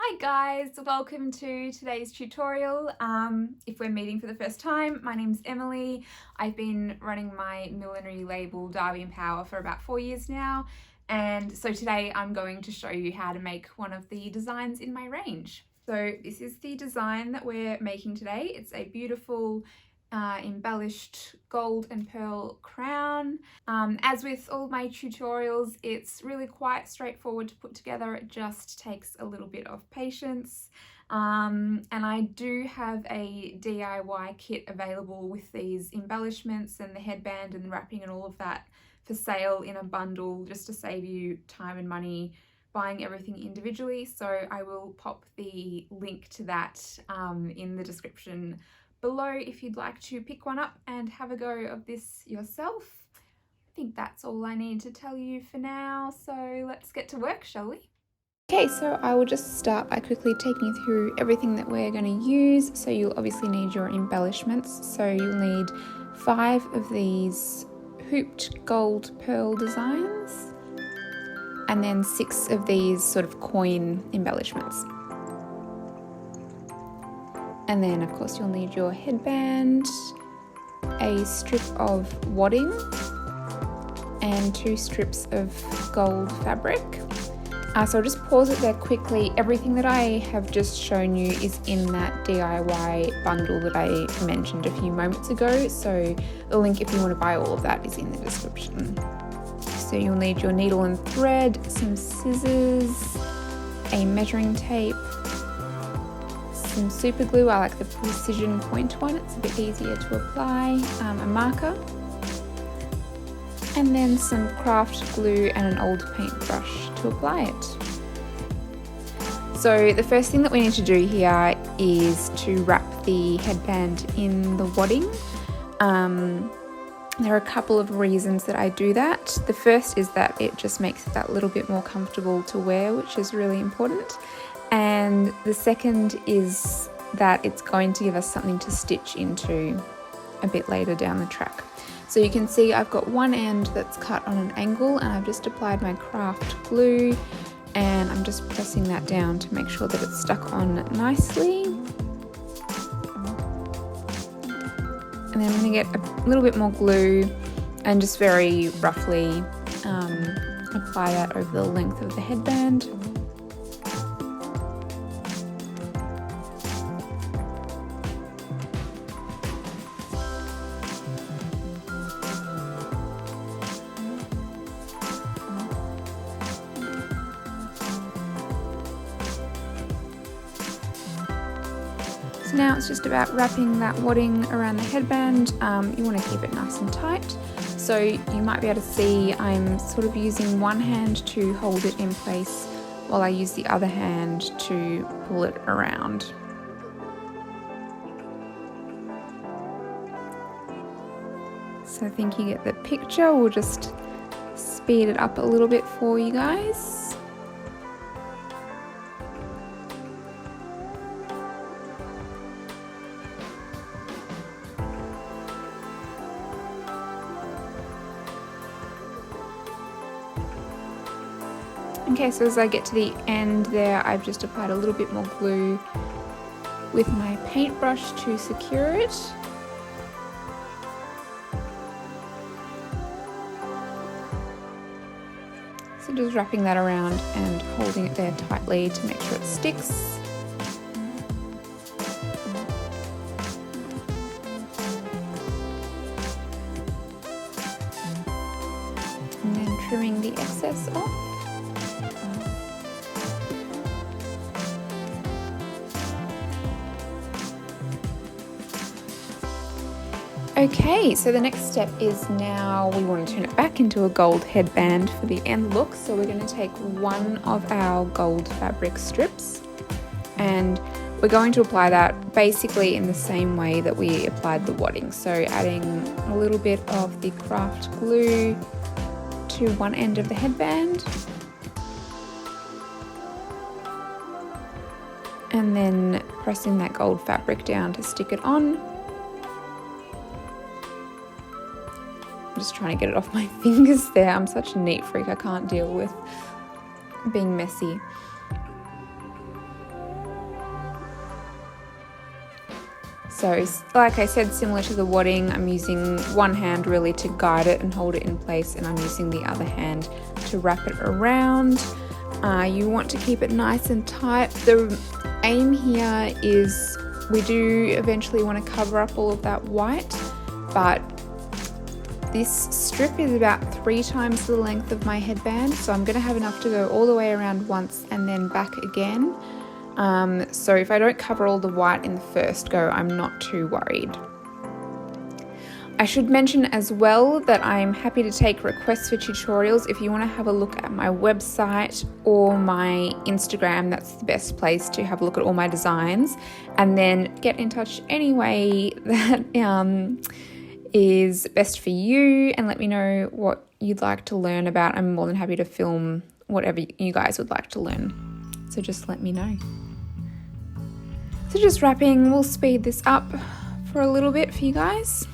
Hi guys, welcome to today's tutorial. If we're meeting for the first time, my name's Emily. I've been running my millinery label Derby & Power for about 4 years now, and so today I'm going to show you how to make one of the designs in my range. So this is the design that we're making today. It's a beautiful embellished gold and pearl crown. As with all my tutorials, it's really quite straightforward to put together. It just takes a little bit of patience. And I do have a DIY kit available with these embellishments and the headband and the wrapping and all of that for sale in a bundle, just to save you time and money buying everything individually. So I will pop the link to that in the description below if you'd like to pick one up and have a go of this yourself. I think that's all I need to tell you for now, so let's get to work, shall we? Okay, so I will just start by quickly taking you through everything that we're going to use. So you'll obviously need your embellishments. So you'll need 5 of these hooped gold pearl designs and then 6 of these sort of coin embellishments. And then of course you'll need your headband, a strip of wadding and 2 strips of gold fabric. So I'll just pause it there quickly. Everything that I have just shown you is in that DIY bundle that I mentioned a few moments ago. So the link if you want to buy all of that is in the description. So you'll need your needle and thread, some scissors, a measuring tape, some super glue. I like the precision point one, it's a bit easier to apply, a marker, and then some craft glue and an old paintbrush to apply it. So the first thing that we need to do here is to wrap the headband in the wadding. There are a couple of reasons that I do that. The first is that it just makes it that little bit more comfortable to wear, which is really important. And the second is that it's going to give us something to stitch into a bit later down the track. So you can see I've got one end that's cut on an angle and I've just applied my craft glue and I'm just pressing that down to make sure that it's stuck on nicely. And then I'm going to get a little bit more glue and just very roughly apply that over the length of the headband. Now it's just about wrapping that wadding around the headband. You want to keep it nice and tight. So you might be able to see I'm sort of using one hand to hold it in place while I use the other hand to pull it around. So I think you get the picture. We'll just speed it up a little bit for you guys. Okay, so as I get to the end there, I've just applied a little bit more glue with my paintbrush to secure it. So just wrapping that around and holding it there tightly to make sure it sticks. And then trimming the excess off. Okay, so the next step is now we want to turn it back into a gold headband for the end look. So we're going to take one of our gold fabric strips and we're going to apply that basically in the same way that we applied the wadding. So adding a little bit of the craft glue to one end of the headband and then pressing that gold fabric down to stick it on. I'm just trying to get it off my fingers there. I'm such a neat freak, I can't deal with being messy. So like I said, similar to the wadding, I'm using one hand really to guide it and hold it in place, and I'm using the other hand to wrap it around. You want to keep it nice and tight. The aim here is we do eventually want to cover up all of that white, but this strip is about 3 times the length of my headband, so I'm going to have enough to go all the way around once and then back again. So if I don't cover all the white in the first go, I'm not too worried. I should mention as well that I'm happy to take requests for tutorials. If you want to have a look at my website or my Instagram, that's the best place to have a look at all my designs, and then get in touch any way that is best for you, and let me know what you'd like to learn about. I'm more than happy to film whatever you guys would like to learn, so just let me know. So just wrapping, we'll speed this up for a little bit for you guys.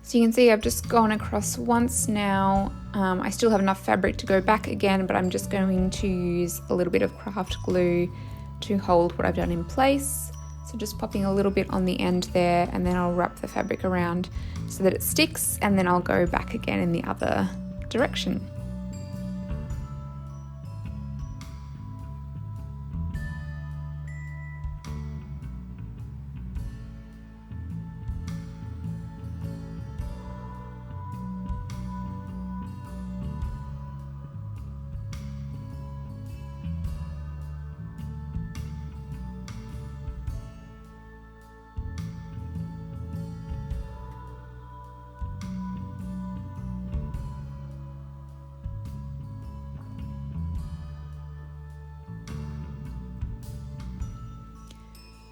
So you can see I've just gone across once now. I still have enough fabric to go back again, but I'm just going to use a little bit of craft glue to hold what I've done in place. So just popping a little bit on the end there, and then I'll wrap the fabric around so that it sticks, and then I'll go back again in the other direction.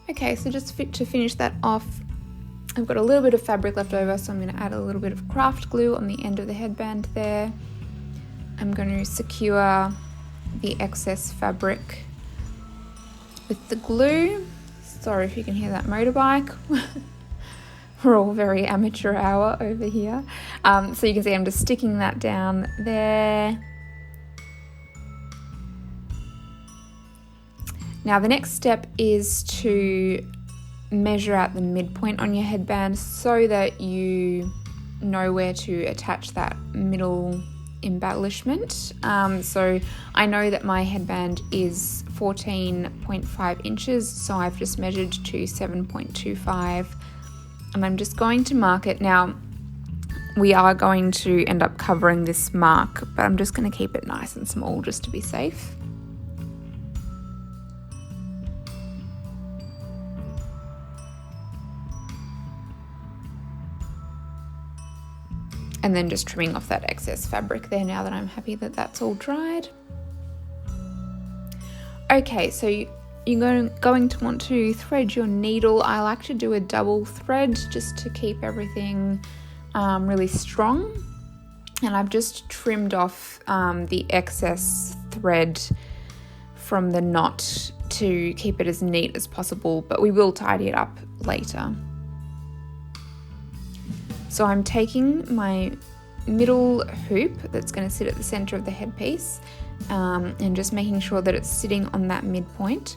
Okay, so just to finish that off, I've got a little bit of fabric left over, so I'm going to add a little bit of craft glue on the end of the headband there. I'm going to secure the excess fabric with the glue. Sorry if you can hear that motorbike. We're all very amateur hour over here. So you can see I'm just sticking that down there. Now the next step is to measure out the midpoint on your headband so that you know where to attach that middle embellishment. So I know that my headband is 14.5 inches, so I've just measured to 7.25, and I'm just going to mark it. Now we are going to end up covering this mark, but I'm just going to keep it nice and small just to be safe. And then just trimming off that excess fabric there now that I'm happy that that's all dried. Okay, so you're going to want to thread your needle. I like to do a double thread just to keep everything really strong. And I've just trimmed off the excess thread from the knot to keep it as neat as possible, but we will tidy it up later. So I'm taking my middle hoop that's going to sit at the center of the headpiece and just making sure that it's sitting on that midpoint.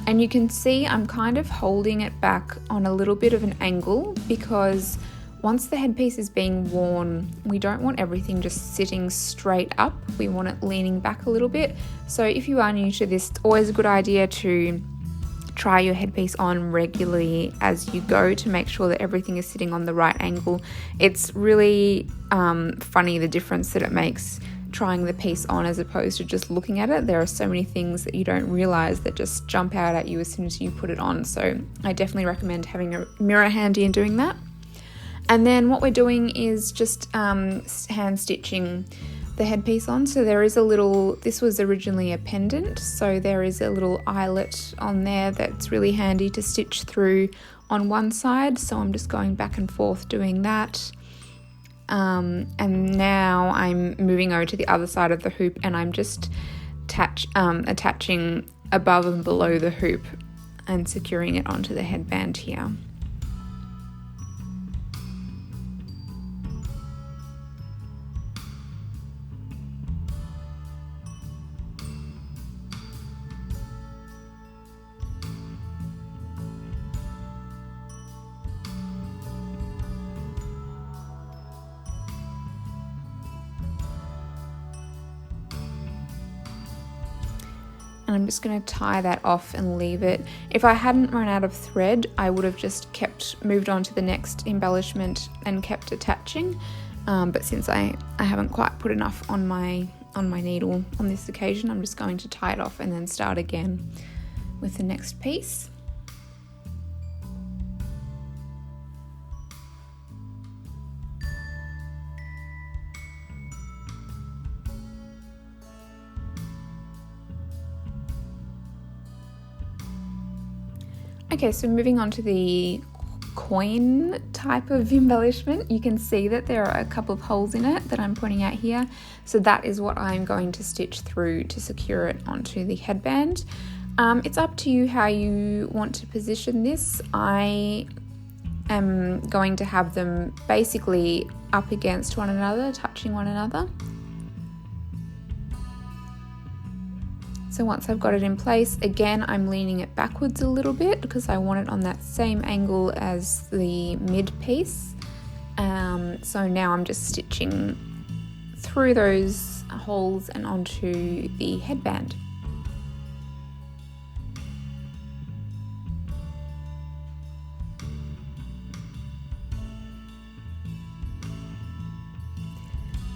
And you can see I'm kind of holding it back on a little bit of an angle, because once the headpiece is being worn, we don't want everything just sitting straight up. We want it leaning back a little bit. So if you are new to this, it's always a good idea to try your headpiece on regularly as you go to make sure that everything is sitting on the right angle. It's really funny the difference that it makes trying the piece on as opposed to just looking at it. There are so many things that you don't realize that just jump out at you as soon as you put it on. So I definitely recommend having a mirror handy and doing that. And then what we're doing is just hand stitching the headpiece on. So there is a little, this was originally a pendant, so there is a little eyelet on there that's really handy to stitch through on one side. So I'm just going back and forth doing that. And now I'm moving over to the other side of the hoop, and I'm just attaching above and below the hoop and securing it onto the headband here. And I'm just going to tie that off and leave it. If I hadn't run out of thread, I would have just moved on to the next embellishment and kept attaching. But since I haven't quite put enough on my needle on this occasion, I'm just going to tie it off and then start again with the next piece. Okay, so moving on to the coin type of embellishment, you can see that there are a couple of holes in it that I'm pointing out here. So that is what I'm going to stitch through to secure it onto the headband. It's up to you how you want to position this. I am going to have them basically up against one another, touching one another. So once I've got it in place, again, I'm leaning it backwards a little bit because I want it on that same angle as the mid piece. So now I'm just stitching through those holes and onto the headband.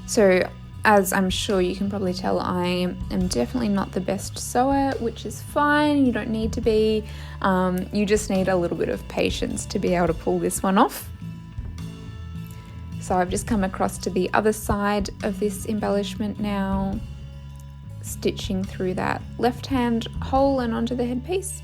So as I'm sure you can probably tell, I am definitely not the best sewer, which is fine. You don't need to be. You just need a little bit of patience to be able to pull this one off. So I've just come across to the other side of this embellishment now, stitching through that left-hand hole and onto the headpiece.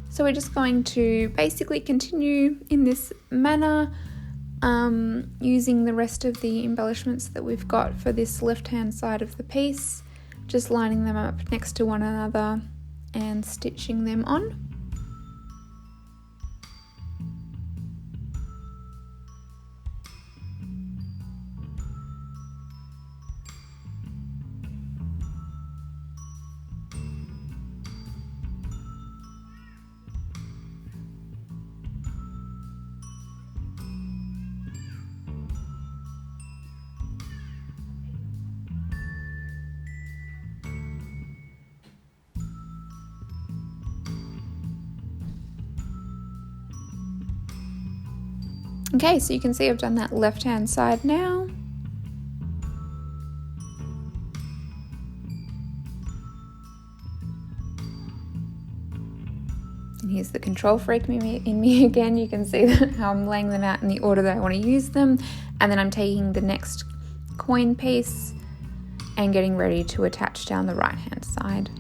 So we're just going to basically continue in this manner, using the rest of the embellishments that we've got for this left-hand side of the piece, just lining them up next to one another and stitching them on. Okay, so you can see I've done that left-hand side now. And here's the control freak in me again. You can see that how I'm laying them out in the order that I want to use them. And then I'm taking the next coin piece and getting ready to attach down the right-hand side.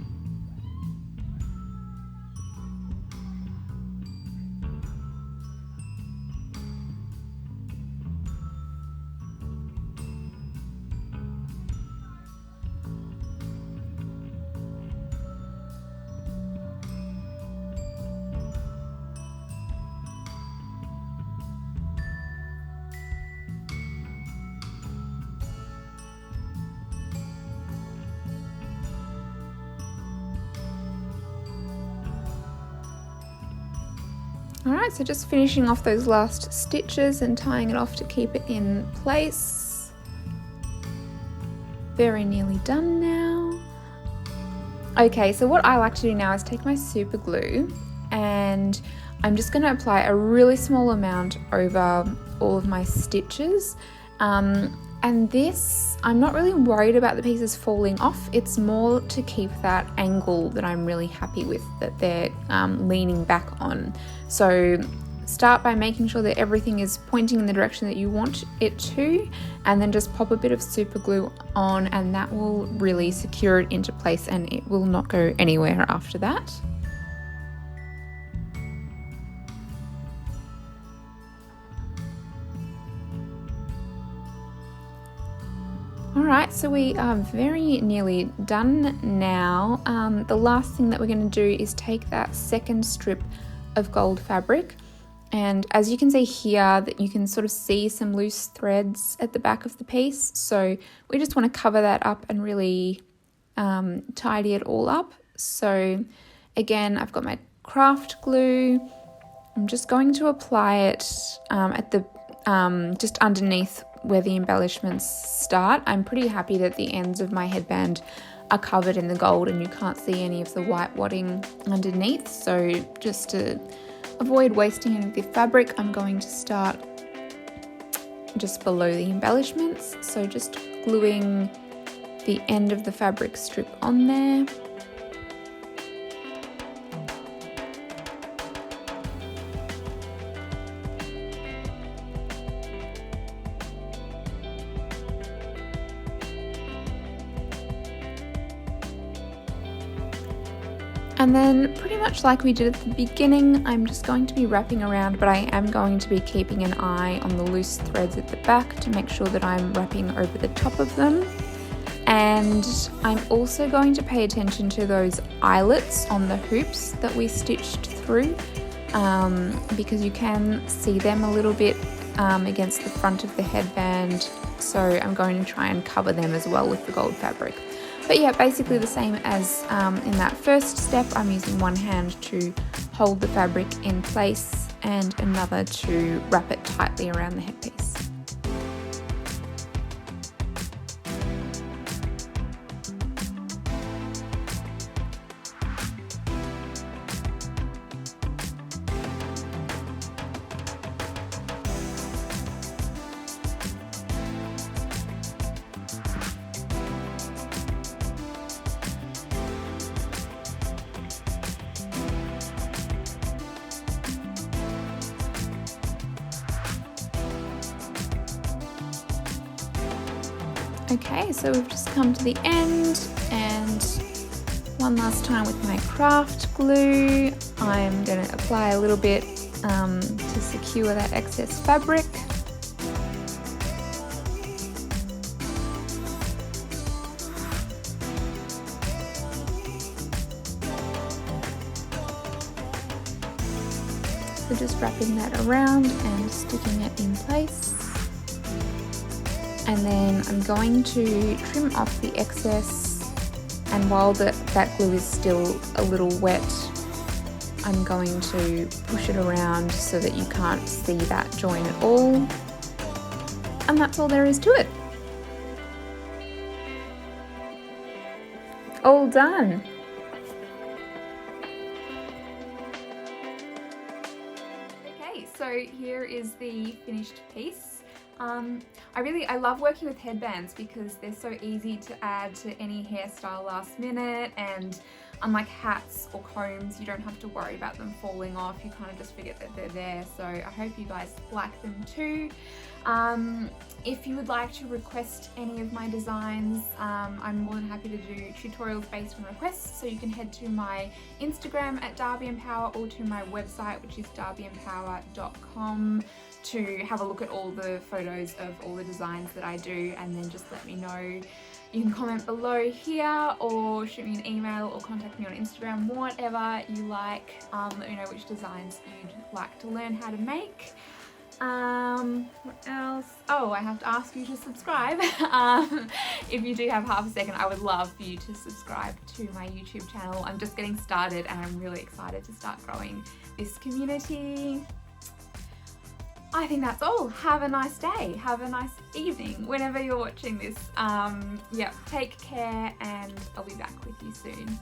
Alright, so just finishing off those last stitches and tying it off to keep it in place. Very nearly done now. Okay, so what I like to do now is take my super glue and I'm just going to apply a really small amount over all of my stitches. And this, I'm not really worried about the pieces falling off. It's more to keep that angle that I'm really happy with, that they're leaning back on. So start by making sure that everything is pointing in the direction that you want it to, and then just pop a bit of super glue on, and that will really secure it into place and it will not go anywhere after that. Alright, so we are very nearly done now. The last thing that we're going to do is take that second strip of gold fabric, and as you can see here, that you can sort of see some loose threads at the back of the piece, so we just want to cover that up and really tidy it all up. So again, I've got my craft glue. I'm just going to apply it at the just underneath where the embellishments start. I'm pretty happy that the ends of my headband are covered in the gold and you can't see any of the white wadding underneath. So just to avoid wasting any of the fabric, I'm going to start just below the embellishments. So just gluing the end of the fabric strip on there. And then pretty much like we did at the beginning, I'm just going to be wrapping around, but I am going to be keeping an eye on the loose threads at the back to make sure that I'm wrapping over the top of them. And I'm also going to pay attention to those eyelets on the hoops that we stitched through, because you can see them a little bit against the front of the headband. So I'm going to try and cover them as well with the gold fabric. But yeah, basically the same as in that first step. I'm using one hand to hold the fabric in place and another to wrap it tightly around the headpiece. Okay, so we've just come to the end, and one last time with my craft glue, I'm going to apply a little bit to secure that excess fabric. So just wrapping that around and sticking it in place. And then I'm going to trim off the excess, and while that glue is still a little wet, I'm going to push it around so that you can't see that join at all. And that's all there is to it. All done. Okay, so here is the finished piece. I love working with headbands because they're so easy to add to any hairstyle last minute, and unlike hats or combs, you don't have to worry about them falling off. You kind of just forget that they're there. So I hope you guys like them too. If you would like to request any of my designs, I'm more than happy to do tutorials based on requests. So you can head to my Instagram at DarbyEmpower or to my website, which is darbyempower.com, to have a look at all the photos of all the designs that I do, and then just let me know. You can comment below here or shoot me an email or contact me on Instagram, whatever you like. Let me know which designs you'd like to learn how to make. What else? Oh, I have to ask you to subscribe. If you do have half a second, I would love for you to subscribe to my YouTube channel. I'm just getting started and I'm really excited to start growing this community. I think that's all. Have a nice day. Have a nice evening whenever you're watching this. Yeah, take care, and I'll be back with you soon.